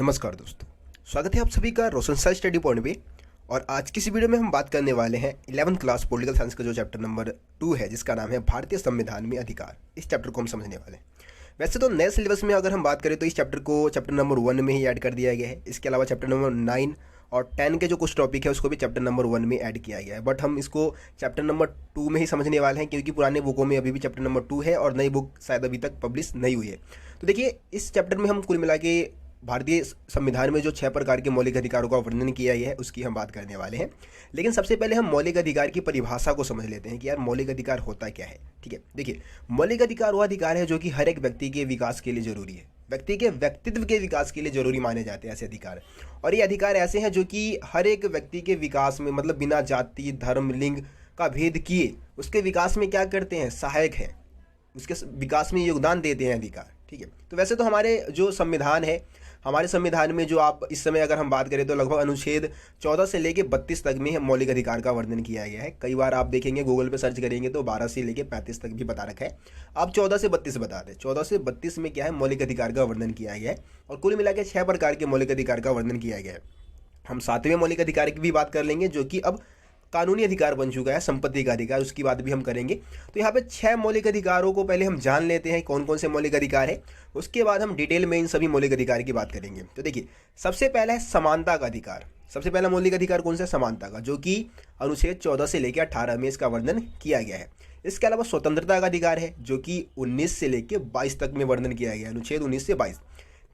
नमस्कार दोस्तों, स्वागत है आप सभी का रोशन सर स्टडी पॉइंट पे। और आज की इस वीडियो में हम बात करने वाले हैं 11th क्लास पॉलिटिकल साइंस का जो चैप्टर नंबर 2 है, जिसका नाम है भारतीय संविधान में अधिकार। इस चैप्टर को हम समझने वाले हैं। वैसे तो नए सिलेबस में अगर हम बात करें तो इस चैप्टर को चैप्टर नंबर 1 में ही ऐड कर दिया गया है। इसके अलावा चैप्टर नंबर 9 और 10 के जो कुछ टॉपिक है उसको भी चैप्टर नंबर 1 में ऐड किया गया है। बट हम इसको चैप्टर नंबर 2 में ही समझने वाले हैं, क्योंकि पुराने बुकों में अभी भी चैप्टर नंबर 2 है और नई बुक शायद अभी तक पब्लिश नहीं हुई है। तो देखिए, इस चैप्टर में हम कुल मिला के भारतीय संविधान में जो 6 प्रकार के मौलिक अधिकारों का वर्णन किया है उसकी हम बात करने वाले हैं। लेकिन सबसे पहले हम मौलिक अधिकार की परिभाषा को समझ लेते हैं कि यार मौलिक अधिकार होता क्या है। ठीक है, देखिए, मौलिक अधिकार वो अधिकार है जो कि हर एक व्यक्ति के विकास के लिए जरूरी है, व्यक्ति के व्यक्तित्व के विकास के लिए जरूरी माने जाते हैं ऐसे अधिकार। और ये अधिकार ऐसे हैं जो कि हर एक व्यक्ति के विकास में, मतलब बिना जाति धर्म लिंग का भेद किए उसके विकास में क्या करते हैं, सहायक हैं, उसके विकास में योगदान देते हैं अधिकार। ठीक है, तो वैसे तो हमारे जो संविधान है, हमारे संविधान में जो आप इस समय अगर हम बात करें तो लगभग अनुच्छेद 14 से लेके 32 तक में मौलिक अधिकार का वर्णन किया गया है। कई बार आप देखेंगे गूगल पे सर्च करेंगे तो 12 से लेके 35 तक भी बता रखा है। आप 14 से 32 बता दें। 14 से 32 में क्या है, मौलिक अधिकार का वर्णन किया गया है और कुल मिला के 6 प्रकार के मौलिक अधिकार का वर्णन किया गया है। हम 7वें मौलिक अधिकार की भी बात कर लेंगे, जो कि अब कानूनी अधिकार बन चुका है, संपत्ति का अधिकार, उसकी बात भी हम करेंगे। तो यहाँ पे 6 मौलिक अधिकारों को पहले हम जान लेते हैं कौन कौन से मौलिक अधिकार है, उसके बाद हम डिटेल में इन सभी मौलिक अधिकार की बात करेंगे। तो देखिए, सबसे पहला है समानता का अधिकार। सबसे पहला मौलिक अधिकार कौन सा है, समानता का, जो कि अनुच्छेद 14 से लेकर 18 में इसका वर्णन किया गया है। इसके अलावा स्वतंत्रता का अधिकार है, जो कि 19 से लेकर 22 तक में वर्णन किया गया है, अनुच्छेद 19 से 22।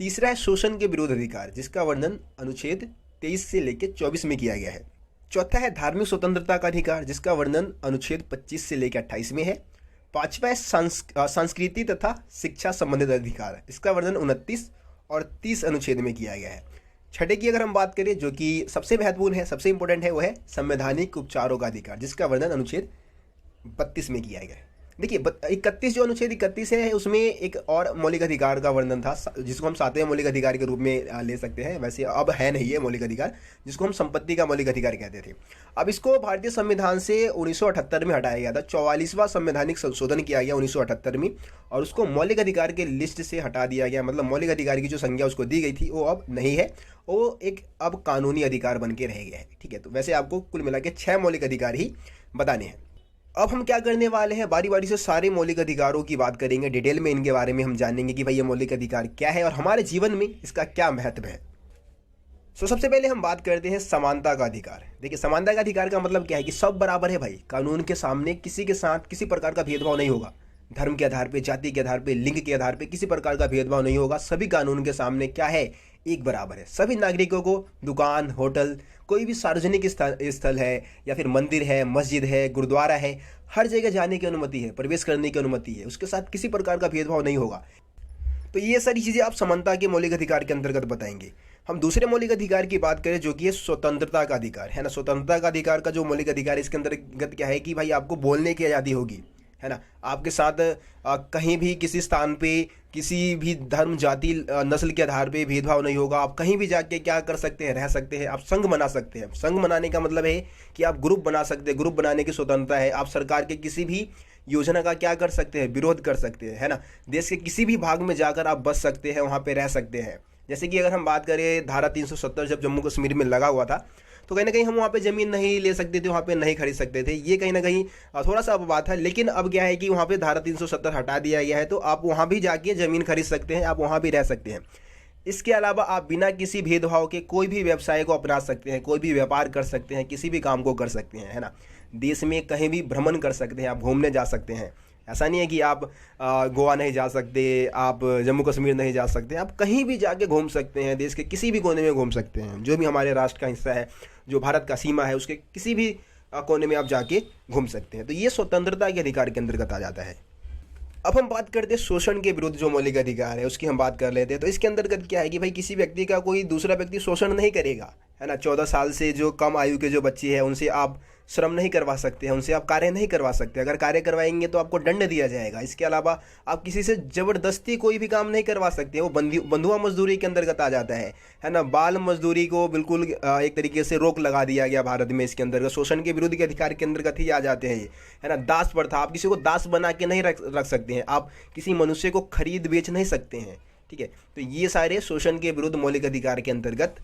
तीसरा है शोषण के विरुद्ध अधिकार, जिसका वर्णन अनुच्छेद 23 से लेकर 24 में किया गया है। चौथा है धार्मिक स्वतंत्रता का अधिकार, जिसका वर्णन अनुच्छेद 25 से लेकर 28 में है। पांचवा है संस्कृति तथा शिक्षा संबंधित अधिकार, इसका वर्णन 29 और 30 अनुच्छेद में किया गया है। छठे की अगर हम बात करें, जो कि सबसे महत्वपूर्ण है, सबसे इंपॉर्टेंट है, वो है संवैधानिक उपचारों का अधिकार, जिसका वर्णन अनुच्छेद 32 में किया गया है। देखिए, 31 जो अनुच्छेद 31 है उसमें एक और मौलिक अधिकार का वर्णन था, जिसको हम 7वें मौलिक अधिकार के रूप में ले सकते हैं। वैसे अब है नहीं है मौलिक अधिकार, जिसको हम संपत्ति का मौलिक अधिकार कहते थे। अब इसको भारतीय संविधान से 1978 में हटाया गया था। 44वां संवैधानिक संशोधन किया गया 1978 में, और उसको मौलिक अधिकार के लिस्ट से हटा दिया गया। मतलब मौलिक अधिकार की जो संज्ञा उसको दी गई थी वो अब नहीं है, वो एक अब कानूनी अधिकार बन के रह गया है। ठीक है, तो वैसे आपको कुल मिला के 6 मौलिक अधिकार ही बताने हैं। अब हम क्या करने वाले हैं, बारी बारी से सारे मौलिक अधिकारों की बात करेंगे, डिटेल में इनके बारे में हम जानेंगे कि भाई ये मौलिक अधिकार क्या है और हमारे जीवन में इसका क्या महत्व है। सबसे पहले हम बात करते हैं समानता का अधिकार। देखिए, समानता का अधिकार का मतलब क्या है कि सब बराबर है भाई, कानून के सामने किसी के साथ किसी प्रकार का भेदभाव नहीं होगा। धर्म के आधार पे, जाति के आधार पे, लिंग के आधार पे किसी प्रकार का भेदभाव नहीं होगा। सभी कानून के सामने क्या है, एक बराबर है। सभी नागरिकों को दुकान, होटल, कोई भी सार्वजनिक स्थल है या फिर मंदिर है, मस्जिद है, गुरुद्वारा है, हर जगह जाने की अनुमति है, प्रवेश करने की अनुमति है। उसके साथ किसी प्रकार का भेदभाव नहीं होगा। तो ये सारी चीज़ें आप समानता के मौलिक अधिकार के अंतर्गत बताएंगे। हम दूसरे मौलिक अधिकार की बात करें, जो कि है स्वतंत्रता का अधिकार, है ना। स्वतंत्रता का अधिकार का जो मौलिक अधिकार है, इसके अंतर्गत क्या है कि भाई आपको बोलने की आज़ादी होगी, है ना। आपके साथ कहीं भी किसी स्थान पे किसी भी धर्म, जाति, नस्ल के आधार पे भेदभाव नहीं होगा। आप कहीं भी जाके क्या कर सकते हैं, रह सकते हैं। आप संघ बना सकते हैं। संघ बनाने का मतलब है कि आप ग्रुप बना सकते हैं, ग्रुप बनाने की स्वतंत्रता है। आप सरकार के किसी भी योजना का क्या कर सकते हैं, विरोध कर सकते हैं, है ना। देश के किसी भी भाग में जाकर आप बस सकते हैं, वहाँ पे रह सकते हैं। जैसे कि अगर हम बात करें, धारा 370 जब जम्मू कश्मीर में लगा हुआ था, तो कहीं ना कहीं हम वहाँ पे ज़मीन नहीं ले सकते थे, वहाँ पे नहीं खरीद सकते थे। ये कहीं ना कहीं थोड़ा सा अपवाद था। लेकिन अब क्या है कि वहाँ पे धारा 370 हटा दिया गया है, तो आप वहाँ भी जाके ज़मीन खरीद सकते हैं, आप वहाँ भी रह सकते हैं। इसके अलावा आप बिना किसी भेदभाव के कोई भी व्यवसाय को अपना सकते हैं, कोई भी व्यापार कर सकते हैं, किसी भी काम को कर सकते हैं, है ना। देश में कहीं भी भ्रमण कर सकते हैं, आप घूमने जा सकते हैं। ऐसा नहीं है कि आप गोवा नहीं जा सकते, आप जम्मू कश्मीर नहीं जा सकते, आप कहीं भी जाके घूम सकते हैं। देश के किसी भी कोने में घूम सकते हैं। जो भी हमारे राष्ट्र का हिस्सा है, जो भारत का सीमा है, उसके किसी भी कोने में आप जाके घूम सकते हैं। तो ये स्वतंत्रता के अधिकार के अंतर्गत आ जाता है। अब हम बात करते हैं शोषण के विरुद्ध जो मौलिक अधिकार है, उसकी हम बात कर लेते हैं। तो इसके अंतर्गत क्या है कि भाई किसी व्यक्ति का कोई दूसरा व्यक्ति शोषण नहीं करेगा, है ना। 14 साल से जो कम आयु के जो बच्चे हैं, उनसे आप श्रम नहीं करवा सकते हैं, उनसे आप कार्य नहीं करवा सकते। अगर कार्य करवाएंगे तो आपको दंड दिया जाएगा। इसके अलावा आप किसी से जबरदस्ती कोई भी काम नहीं करवा सकते, वो बंधुआ मजदूरी के अंतर्गत आ जाता है ना। बाल मजदूरी को बिल्कुल एक तरीके से रोक लगा दिया गया भारत में। इसके अंतर्गत शोषण के विरुद्ध के अधिकार के अंतर्गत ही आ जाते हैं ये, है ना। दास प्रथा, आप किसी को दास बना के नहीं रख सकते हैं, आप किसी मनुष्य को खरीद बेच नहीं सकते हैं। ठीक है, तो ये सारे शोषण के विरुद्ध मौलिक अधिकार के अंतर्गत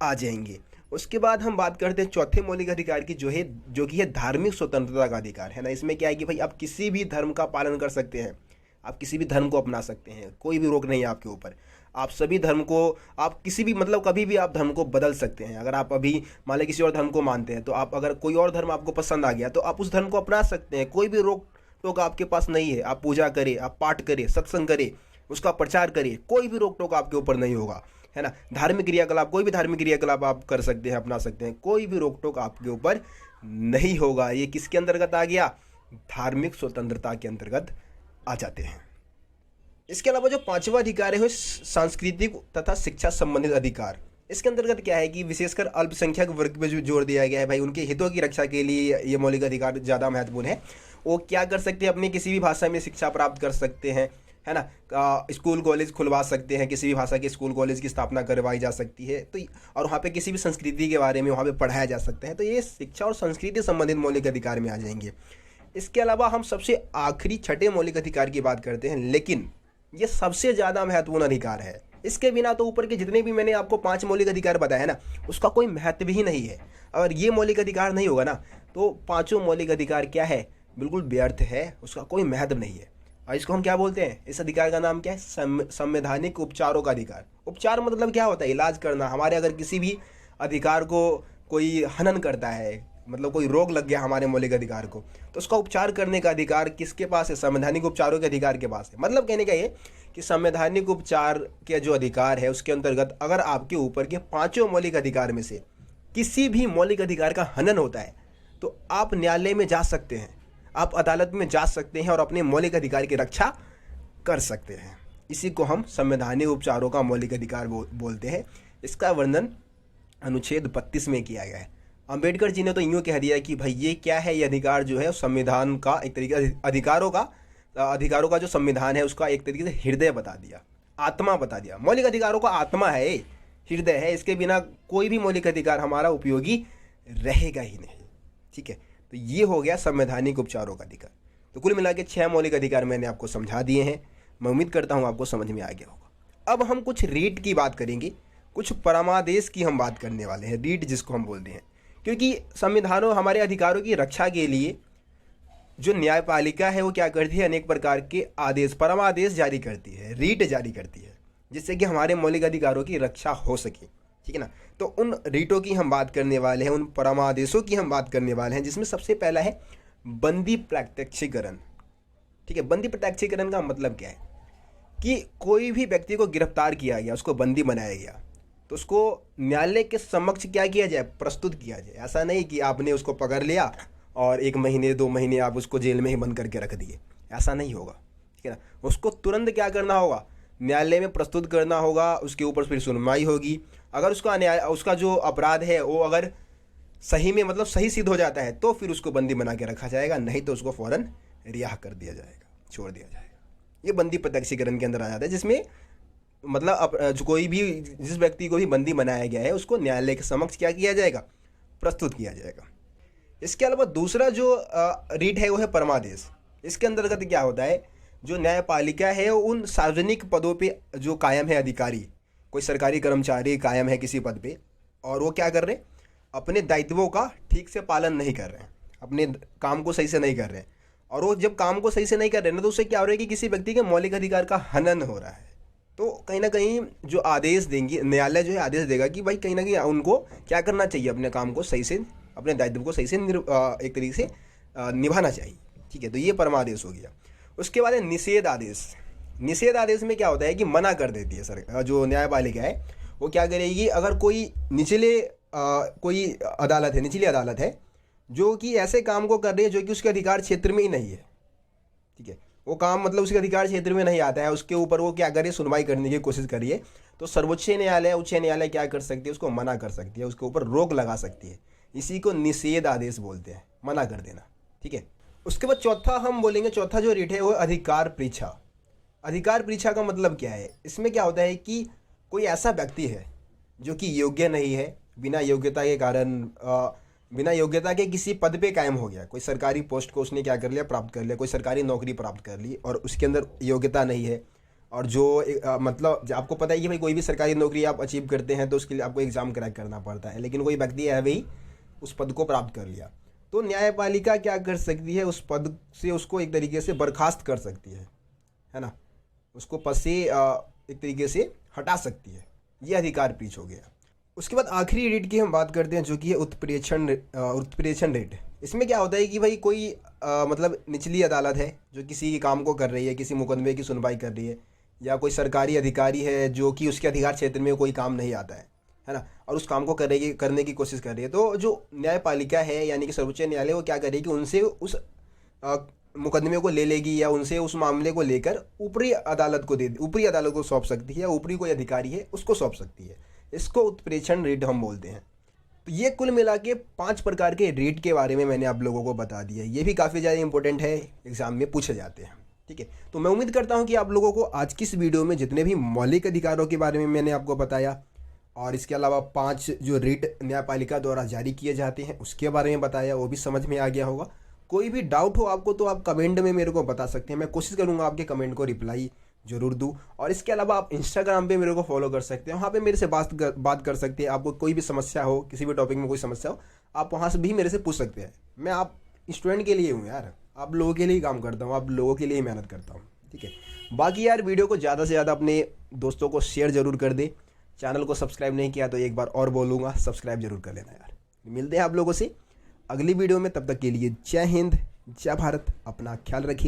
आ जाएंगे। उसके बाद हम बात करते हैं चौथे मौलिक अधिकार की, जो कि है धार्मिक स्वतंत्रता का अधिकार, है ना। इसमें क्या है कि भाई आप किसी भी धर्म का पालन कर सकते हैं, आप किसी भी धर्म को अपना सकते हैं, कोई भी रोक नहीं है आपके ऊपर। आप सभी धर्म को, आप किसी भी मतलब कभी भी आप धर्म को बदल सकते हैं। अगर आप अभी मान लें किसी और धर्म को मानते हैं, तो आप अगर कोई और धर्म आपको पसंद आ गया तो आप उस धर्म को अपना सकते हैं, कोई भी रोक टोक आपके पास नहीं है। आप पूजा करें, आप पाठ करें, सत्संग करें, उसका प्रचार करिए, कोई भी रोक टोक आपके ऊपर नहीं होगा, है ना। धार्मिक क्रियाकलाप, कोई भी धार्मिक क्रियाकलाप आप कर सकते हैं, अपना सकते हैं, कोई भी रोक टोक आपके ऊपर नहीं होगा। ये किसके अंतर्गत आ गया? धार्मिक स्वतंत्रता के अंतर्गत आ जाते हैं। इसके अलावा जो पांचवा अधिकार है वो सांस्कृतिक तथा शिक्षा संबंधित अधिकार। इसके अंतर्गत क्या है कि विशेषकर अल्पसंख्यक वर्ग पे जो जोर दिया गया है, भाई उनके हितों की रक्षा के लिए ये मौलिक अधिकार ज़्यादा महत्वपूर्ण है। वो क्या कर सकते हैं? अपनी किसी भी भाषा में शिक्षा प्राप्त कर सकते हैं, है ना। स्कूल कॉलेज खुलवा सकते हैं, किसी भी भाषा के स्कूल कॉलेज की स्थापना करवाई जा सकती है, तो और वहाँ पे किसी भी संस्कृति के बारे में वहाँ पे पढ़ाया जा सकता है। तो ये शिक्षा और संस्कृति संबंधित मौलिक अधिकार में आ जाएंगे। इसके अलावा हम सबसे आखिरी छठे मौलिक अधिकार की बात करते हैं, लेकिन ये सबसे ज़्यादा महत्वपूर्ण अधिकार है। इसके बिना तो ऊपर के जितने भी मैंने आपको 5 मौलिक अधिकार बताया है ना, उसका कोई महत्व ही नहीं है। अगर ये मौलिक अधिकार नहीं होगा ना, तो पांचों मौलिक अधिकार क्या है? बिल्कुल व्यर्थ है, उसका कोई महत्व नहीं है। और इसको हम क्या बोलते हैं? इस अधिकार का नाम क्या है? संवैधानिक उपचारों का अधिकार। उपचार मतलब क्या होता है? इलाज करना। हमारे अगर किसी भी अधिकार को कोई हनन करता है, मतलब कोई रोग लग गया हमारे मौलिक अधिकार को, तो उसका उपचार करने का अधिकार किसके पास है? संवैधानिक उपचारों के अधिकार के पास है। मतलब कहने का ये कि संवैधानिक उपचार के जो अधिकार है उसके अंतर्गत अगर आपके ऊपर के पांचों मौलिक अधिकार में से किसी भी मौलिक अधिकार का हनन होता है, तो आप न्यायालय में जा सकते हैं, आप अदालत में जा सकते हैं और अपने मौलिक अधिकार की रक्षा कर सकते हैं। इसी को हम संवैधानिक उपचारों का मौलिक अधिकार बोलते हैं। इसका वर्णन अनुच्छेद 32 में किया गया है। अंबेडकर जी ने तो यूँ कह दिया कि भाई ये क्या है? ये अधिकार जो है संविधान का एक तरीके से अधिकारों का जो संविधान है उसका एक तरीके से हृदय बता दिया, आत्मा बता दिया। मौलिक अधिकारों का आत्मा है, हृदय है। इसके बिना कोई भी मौलिक अधिकार हमारा उपयोगी रहेगा ही नहीं। ठीक है, तो ये हो गया संवैधानिक उपचारों का अधिकार। तो कुल मिला के 6 मौलिक अधिकार मैंने आपको समझा दिए हैं। मैं उम्मीद करता हूँ आपको समझ में आ गया होगा। अब हम कुछ रीट की बात करेंगे, कुछ परमादेश की हम बात करने वाले हैं, रीट जिसको हम बोलते हैं। क्योंकि संविधानों हमारे अधिकारों की रक्षा के लिए जो न्यायपालिका है वो क्या करती है? अनेक प्रकार के आदेश, परमादेश जारी करती है, रीट जारी करती है, जिससे कि हमारे मौलिक अधिकारों की रक्षा हो सके। ठीक है ना। तो उन रीटों की हम बात करने वाले हैं, उन परमादेशों की हम बात करने वाले हैं, जिसमें सबसे पहला है बंदी प्रत्यक्षीकरण। ठीक है, बंदी प्रत्यक्षीकरण का मतलब क्या है? कि कोई भी व्यक्ति को गिरफ्तार किया गया, उसको बंदी बनाया गया, तो उसको न्यायालय के समक्ष क्या किया जाए? प्रस्तुत किया जाए। ऐसा नहीं कि आपने उसको पकड़ लिया और 1 महीने 2 महीने आप उसको जेल में ही बंद करके रख दिए, ऐसा नहीं होगा। ठीक है ना। उसको तुरंत क्या करना होगा? न्यायालय में प्रस्तुत करना होगा, उसके ऊपर फिर सुनवाई होगी। अगर उसका जो अपराध है वो अगर सही में मतलब सही सिद्ध हो जाता है, तो फिर उसको बंदी बना के रखा जाएगा, नहीं तो उसको फौरन रिहा कर दिया जाएगा, छोड़ दिया जाएगा। ये बंदी प्रत्यक्षीकरण के अंदर आ जाता है, जिसमें मतलब कोई भी जिस व्यक्ति को भी बंदी बनाया गया है उसको न्यायालय के समक्ष क्या किया जाएगा? प्रस्तुत किया जाएगा। इसके अलावा दूसरा जो रीट है वो है परमादेश। इसके अंतर्गत क्या होता है? जो न्यायपालिका है उन सार्वजनिक पदों पे जो कायम है अधिकारी, कोई सरकारी कर्मचारी कायम है किसी पद पे, और वो क्या कर रहे हैं? अपने दायित्वों का ठीक से पालन नहीं कर रहे हैं, अपने काम को सही से नहीं कर रहे हैं। और वो जब काम को सही से नहीं कर रहे हैं ना, तो उससे क्या हो रहा है कि किसी व्यक्ति के मौलिक अधिकार का हनन हो रहा है। तो कहीं ना कहीं जो आदेश देंगी न्यायालय, जो है आदेश देगा कि भाई कहीं ना कहीं उनको क्या करना चाहिए? अपने काम को सही से, अपने दायित्व को सही से एक तरीके से निभाना चाहिए। ठीक है, तो ये परमादेश हो गया। उसके बाद है निषेध आदेश। निषेध आदेश में क्या होता है कि मना कर देती है जो न्यायपालिका है, वो क्या करेगी? अगर कोई कोई अदालत है, निचली अदालत है, जो कि ऐसे काम को कर रही है जो कि उसके अधिकार क्षेत्र में ही नहीं है। ठीक है, वो काम मतलब उसके अधिकार क्षेत्र में नहीं आता है, उसके ऊपर वो क्या करे? सुनवाई करने की कोशिश करिए, तो सर्वोच्च न्यायालय, उच्च न्यायालय क्या कर सकती है? उसको मना कर सकती है, उसके ऊपर रोक लगा सकती है। इसी को निषेध आदेश बोलते हैं, मना कर देना। ठीक है, उसके बाद चौथा हम बोलेंगे, चौथा जो रीट है वो अधिकार परीक्षा। अधिकार परीक्षा का मतलब क्या है? इसमें क्या होता है कि कोई ऐसा व्यक्ति है जो कि योग्य नहीं है, बिना योग्यता के कारण बिना योग्यता के किसी पद पे कायम हो गया, कोई सरकारी पोस्ट को उसने क्या कर लिया? प्राप्त कर लिया, कोई सरकारी नौकरी प्राप्त कर ली, और उसके अंदर योग्यता नहीं है, और जो मतलब आपको पता है कि भाई कोई भी सरकारी नौकरी आप अचीव करते हैं तो उसके लिए आपको एग्ज़ाम क्रैक करना पड़ता है, लेकिन कोई व्यक्ति है भाई उस पद को प्राप्त कर लिया, तो न्यायपालिका क्या कर सकती है, उस पद से उसको एक तरीके से बर्खास्त कर सकती है ना, उसको पद से एक तरीके से हटा सकती है। ये अधिकार पीछ हो गया। उसके बाद आखिरी रेट की हम बात करते हैं, जो कि है उत्प्रेक्षण रेट। इसमें क्या होता है कि भाई कोई मतलब निचली अदालत है जो किसी काम को कर रही है, किसी मुकदमे की सुनवाई कर रही है, या कोई सरकारी अधिकारी है जो कि उसके अधिकार क्षेत्र में कोई काम नहीं आता है ना, और उस काम को करने की कोशिश कर रही है, तो जो न्यायपालिका है यानी कि सर्वोच्च न्यायालय वो क्या करेगी, उनसे उस मुकदमे को ले लेगी या उनसे उस मामले को लेकर ऊपरी अदालत को सौंप सकती है, या ऊपरी कोई अधिकारी है उसको सौंप सकती है। इसको उत्प्रेक्षण रेट हम बोलते हैं। तो ये कुल मिला के 5 प्रकार के रेट के बारे में मैंने आप लोगों को बता दिया। ये भी काफ़ी ज़्यादा इंपॉर्टेंट है, एग्जाम में पूछे जाते हैं। ठीक है, तो मैं उम्मीद करता हूँ कि आप लोगों को आज की इस वीडियो में जितने भी मौलिक अधिकारों के बारे में मैंने आपको बताया, और इसके अलावा 5 जो रेट न्यायपालिका द्वारा जारी किए जाते हैं उसके बारे में बताया, वो भी समझ में आ गया होगा। कोई भी डाउट हो आपको तो आप कमेंट में मेरे को बता सकते हैं, मैं कोशिश करूँगा आपके कमेंट को रिप्लाई जरूर दूँ। और इसके अलावा आप इंस्टाग्राम पे मेरे को फॉलो कर सकते हैं, वहाँ पे मेरे से बात कर सकते हैं। आपको कोई भी समस्या हो, किसी भी टॉपिक में कोई समस्या हो, आप वहाँ से भी मेरे से पूछ सकते हैं। मैं आप स्टूडेंट के लिए हूँ यार, आप लोगों के लिए काम करता हूँ, आप लोगों के लिए मेहनत करता हूँ। ठीक है, बाकी यार वीडियो को ज़्यादा से ज़्यादा अपने दोस्तों को शेयर ज़रूर कर दे। चैनल को सब्सक्राइब नहीं किया तो एक बार और बोलूँगा, सब्सक्राइब जरूर कर लेना यार। मिलते हैं आप लोगों से अगली वीडियो में, तब तक के लिए जय हिंद, जय भारत, अपना ख्याल रखिए।